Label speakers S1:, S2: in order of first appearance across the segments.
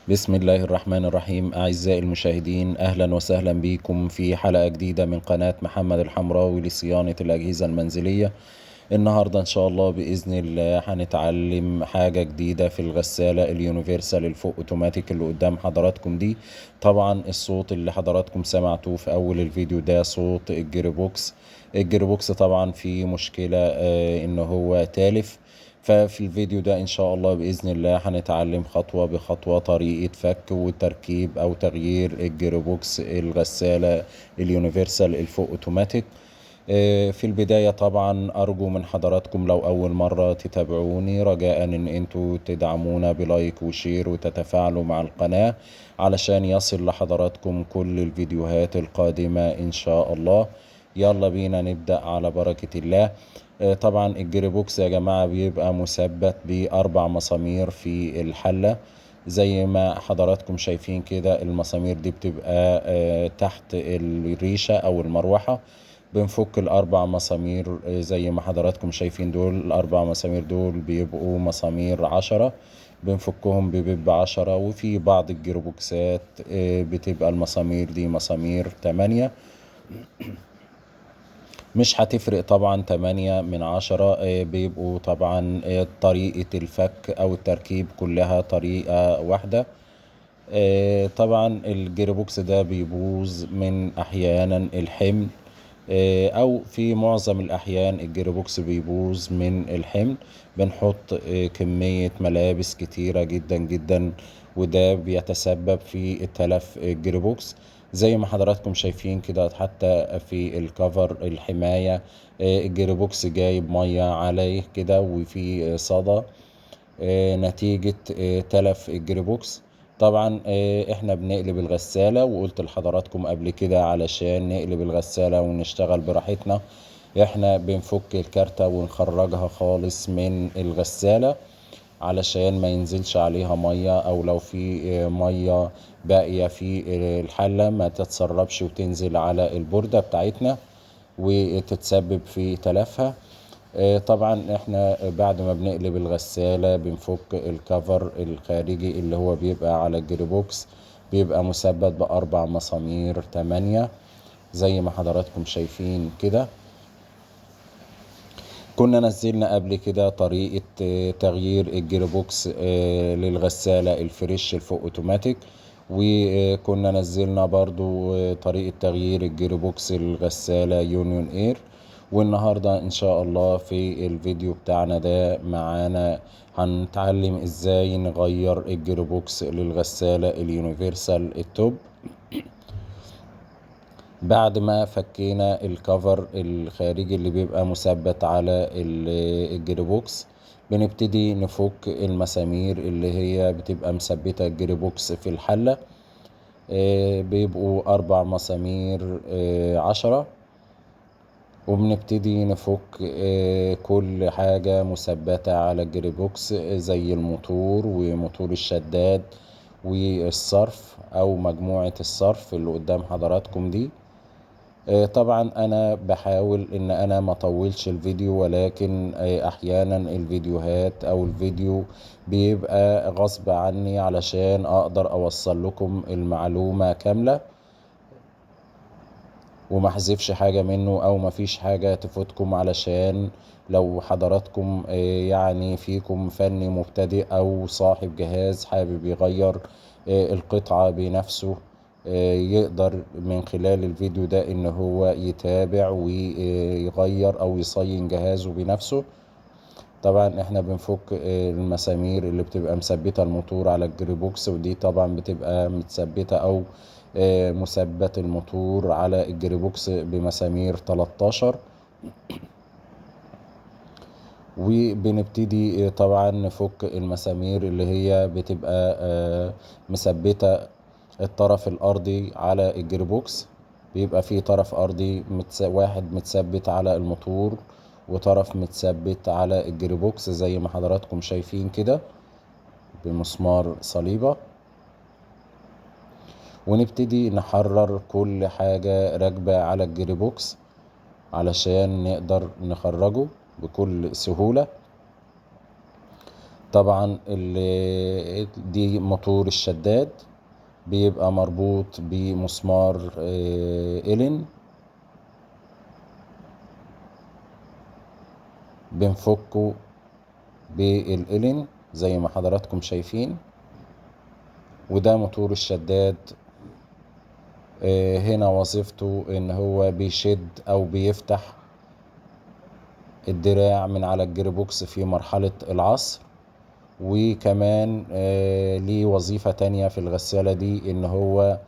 S1: بسم الله الرحمن الرحيم. أعزائي المشاهدين، أهلا وسهلا بكم في حلقة جديدة من قناة محمد الحمراوي لصيانة الأجهزة المنزلية. النهاردة إن شاء الله بإذن الله هنتعلم حاجة جديدة في الغسالة اليونيفرسال الفوق أوتوماتيك اللي قدام حضراتكم دي. طبعا الصوت اللي حضراتكم سمعتوه في أول الفيديو ده صوت الجيربوكس. الجيربوكس طبعا فيه مشكلة إن هو تالف. ففي الفيديو ده ان شاء الله باذن الله هنتعلم خطوه بخطوه طريقه فك وتركيب او تغيير الجيروبوكس الغساله اليونيفرسال الفوق اوتوماتيك. في البدايه طبعا ارجو من حضراتكم لو اول مره تتابعوني رجاء ان انتوا تدعمونا بلايك وشير وتتفاعلوا مع القناه علشان يصل لحضراتكم كل الفيديوهات القادمه ان شاء الله. يلا بينا نبدأ على بركة الله. طبعا الجيربوكس يا جماعة بيبقى مثبت بأربع مسامير في الحلة زي ما حضراتكم شايفين كده. المسامير دي بتبقى تحت الريشة أو المروحة. بنفك الأربع مسامير زي ما حضراتكم شايفين. دول الأربع مسامير دول بيبقوا مسامير 10. بنفكهم ببيب 10. وفي بعض الجيربوكسات بتبقى المسامير دي مسامير 8. مش هتفرق طبعا 8 من 10. بيبقوا طبعا طريقة الفك او التركيب كلها طريقة واحدة. طبعا الجيربوكس ده بيبوظ من احيانا الحمل، او في معظم الاحيان الجيربوكس بيبوظ من الحمل. بنحط كمية ملابس كتيرة جدا جدا وده بيتسبب في تلف الجيربوكس. زي ما حضراتكم شايفين كده حتى في الكفر الحماية الجيربوكس جايب مية عليه كده وفي صدى نتيجة تلف الجيربوكس. طبعا احنا بنقلب الغسالة وقلت لحضراتكم قبل كده علشان نقلب الغسالة ونشتغل براحتنا احنا بنفك الكارتة ونخرجها خالص من الغسالة علشان ما ينزلش عليها مية، او لو في مية باقية في الحلة ما تتسربش وتنزل على البوردة بتاعتنا وتتسبب في تلفها. طبعا احنا بعد ما بنقلب الغسالة بنفك الكفر الخارجي اللي هو بيبقى على الجيربوكس. بيبقى مثبت بأربع مسامير 8 زي ما حضراتكم شايفين كده. كنا نزلنا قبل كده طريقة تغيير الجيربوكس للغسالة الفريش الفوق اوتوماتيك. وكنا نزلنا برضو طريقة تغيير الجيربوكس الغسالة يونيون اير. والنهاردة ان شاء الله في الفيديو بتاعنا ده معانا هنتعلم ازاي نغير الجيربوكس للغسالة اليونيفرسال التوب. بعد ما فكينا الكفر الخارجي اللي بيبقى مثبت على الجيربوكس بنبتدي نفك المسامير اللي هي بتبقى مثبتة الجيربوكس في الحلة. بيبقوا 4 مسامير 10. وبنبتدي نفك كل حاجة مثبتة على الجيربوكس زي الموتور وموتور الشداد والصرف او مجموعة الصرف اللي قدام حضراتكم دي. طبعا انا بحاول ان انا ما اطولش الفيديو، ولكن احيانا الفيديوهات او الفيديو بيبقى غصب عني علشان اقدر اوصل لكم المعلومة كاملة وما احذفش حاجة منه او ما فيش حاجة تفوتكم. علشان لو حضراتكم يعني فيكم فني مبتدئ او صاحب جهاز حابب يغير القطعة بنفسه يقدر من خلال الفيديو ده ان هو يتابع ويغير او يصين جهازه بنفسه. طبعا احنا بنفك المسامير اللي بتبقى مثبتة الموتور على الجيربوكس، ودي طبعا بتبقى متثبتة او مثبت الموتور على الجيربوكس بمسامير 13. وبنبتدي طبعا نفك المسامير اللي هي بتبقى مثبتة الطرف الارضي على الجيربوكس. بيبقى فيه طرف ارضي واحد متثبت على الموتور، وطرف متثبت على الجيربوكس زي ما حضراتكم شايفين كده بمسمار صليبة. ونبتدي نحرر كل حاجة راكبة على الجيربوكس علشان نقدر نخرجه بكل سهولة. طبعا دي موتور الشداد، بيبقى مربوط بمسمار إلين. بنفكه بالإلين زي ما حضراتكم شايفين. وده موتور الشداد. هنا وظيفته ان هو بيشد او بيفتح الدراع من على الجيربوكس في مرحلة العصر. وكمان ليه وظيفة تانية في الغسالة دي، ان هو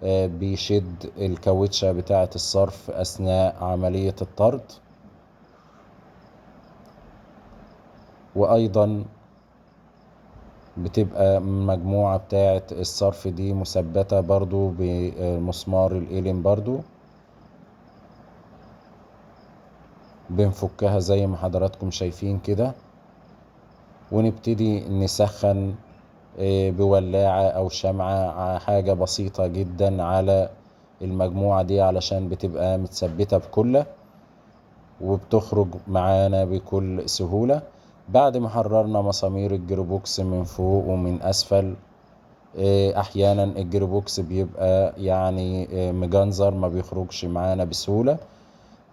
S1: بيشد الكاوتشة بتاعة الصرف اثناء عملية الطرد. وايضا بتبقى مجموعة بتاعة الصرف دي مثبتة برضو بمسمار الإيلين برضو. بنفكها زي ما حضراتكم شايفين كده، ونبتدي نسخن بولاعة او شمعة حاجة بسيطة جدا على المجموعة دي علشان بتبقى متثبتة بكلة وبتخرج معانا بكل سهولة. بعد ما حررنا مسامير الجيربوكس من فوق ومن اسفل، احيانا الجيربوكس بيبقى يعني مجنزر ما بيخرجش معانا بسهولة.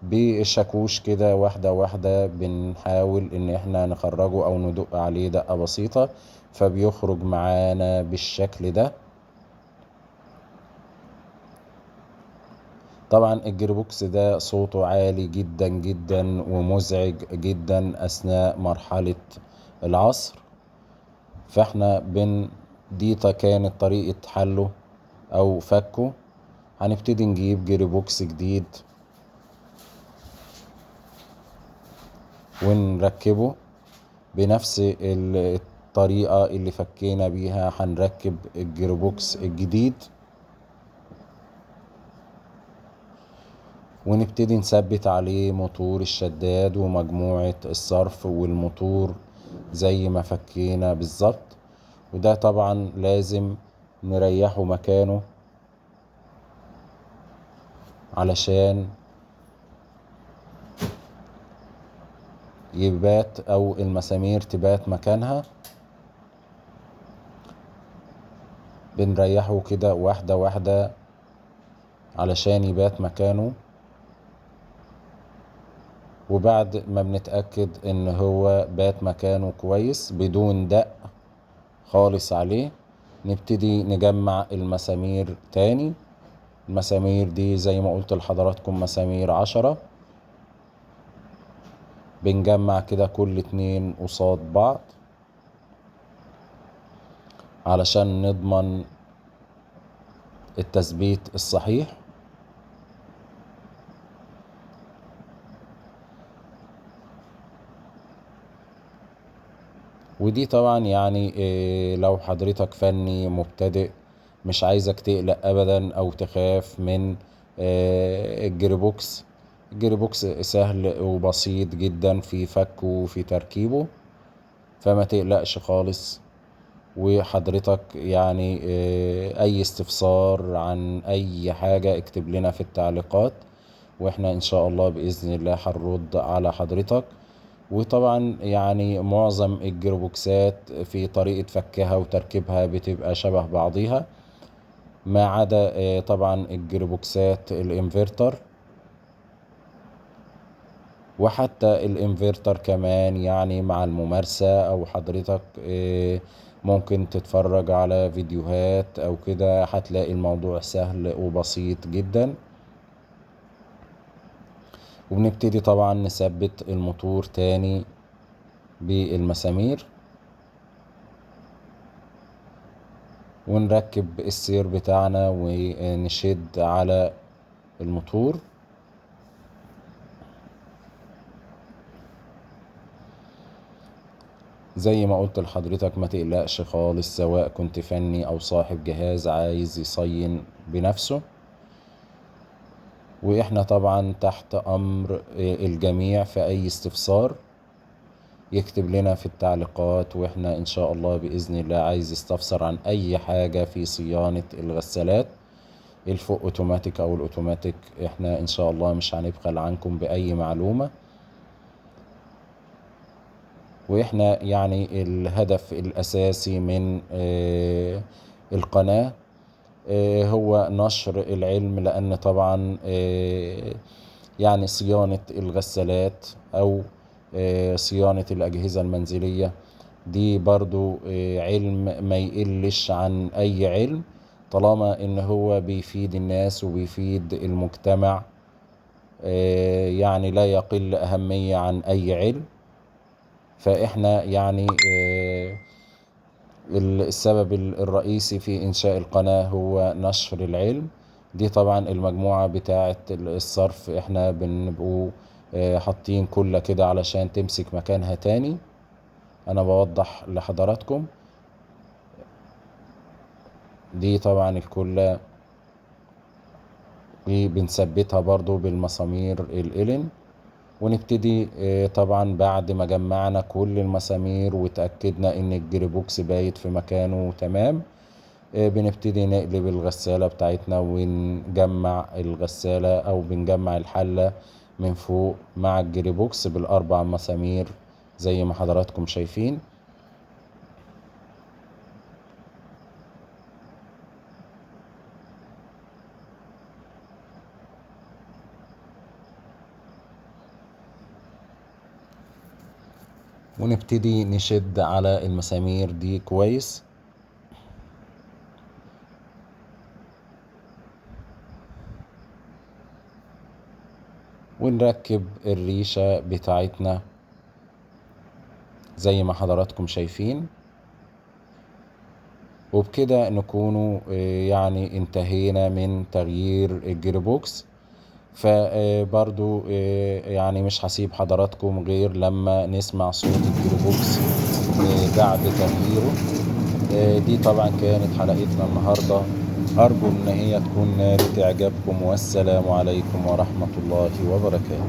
S1: بالشاكوش كده واحدة واحدة بنحاول ان احنا نخرجه او ندق عليه دقة بسيطة، فبيخرج معانا بالشكل ده. طبعا الجيربوكس ده صوته عالي جدا جدا ومزعج جدا اثناء مرحلة العصر. فاحنا دي كانت طريقة حله او فكه. هنبتدي نجيب جيربوكس جديد ونركبه بنفس الطريقة اللي فكينا بيها. هنركب الجيربوكس الجديد ونبتدي نثبت عليه موتور الشداد ومجموعة الصرف والموتور زي ما فكينا بالظبط. وده طبعا لازم نريحه مكانه علشان يبات او المسامير تبات مكانها. بنريحه كده واحدة واحدة علشان يبات مكانه. وبعد ما بنتأكد ان هو بات مكانه كويس بدون دق خالص عليه، نبتدي نجمع المسامير تاني. المسامير دي زي ما قلت لحضراتكم مسامير 10. بنجمع كده كل 2 قصاد بعض علشان نضمن التثبيت الصحيح. ودي طبعا يعني لو حضرتك فني مبتدئ مش عايزك تقلق ابدا او تخاف من الجيربوكس. الجيربوكس سهل وبسيط جدا في فكه وفي تركيبه، فما تقلقش خالص. وحضرتك يعني اي استفسار عن اي حاجة اكتب لنا في التعليقات، واحنا ان شاء الله باذن الله هنرد على حضرتك. وطبعا يعني معظم الجيربوكسات في طريقة فكها وتركيبها بتبقى شبه بعضيها، ما عدا طبعا الجيربوكسات الانفرتر. وحتى الانفرتر كمان يعني مع الممارسة او حضرتك ممكن تتفرج على فيديوهات او كده هتلاقي الموضوع سهل وبسيط جدا. وبنبتدي طبعا نثبت الموتور تاني بالمسامير ونركب السير بتاعنا ونشد على الموتور. زي ما قلت لحضرتك ما تقلقش خالص، سواء كنت فني او صاحب جهاز عايز يصين بنفسه، واحنا طبعا تحت امر الجميع. في اي استفسار يكتب لنا في التعليقات، واحنا ان شاء الله باذن الله عايز يستفسر عن اي حاجة في صيانة الغسالات الفوق اوتوماتيك او الاوتوماتيك، احنا ان شاء الله مش هنبخل عنكم باي معلومة. واحنا يعني الهدف الاساسي من القناة هو نشر العلم، لان طبعا يعني صيانة الغسالات او صيانة الاجهزة المنزلية دي برضو علم ما يقلش عن اي علم، طالما ان هو بيفيد الناس وبيفيد المجتمع، يعني لا يقل اهمية عن اي علم. فاحنا يعني السبب الرئيسي في انشاء القناة هو نشر العلم. دي طبعا المجموعة بتاعة الصرف احنا بنبقوا حاطين كلها كده علشان تمسك مكانها تاني. انا بوضح لحضراتكم، دي طبعا الكلة بنثبتها برضو بالمسامير الإلين. ونبتدي طبعا بعد ما جمعنا كل المسامير وتأكدنا ان الجريبوكس بايت في مكانه تمام، بنبتدي نقلب الغسالة بتاعتنا ونجمع الغسالة او بنجمع الحلة من فوق مع الجريبوكس بالاربع مسامير زي ما حضراتكم شايفين. ونبتدي نشد على المسامير دي كويس، ونركب الريشة بتاعتنا زي ما حضراتكم شايفين. وبكده نكونوا يعني انتهينا من تغيير الجيربوكس. فبرضو يعني مش هسيب حضراتكم غير لما نسمع صوت الجيربوكس بعد تغييره. دي طبعا كانت حلقتنا النهاردة، أرجو إن هي تكون نالت إعجابكم، والسلام عليكم ورحمة الله وبركاته.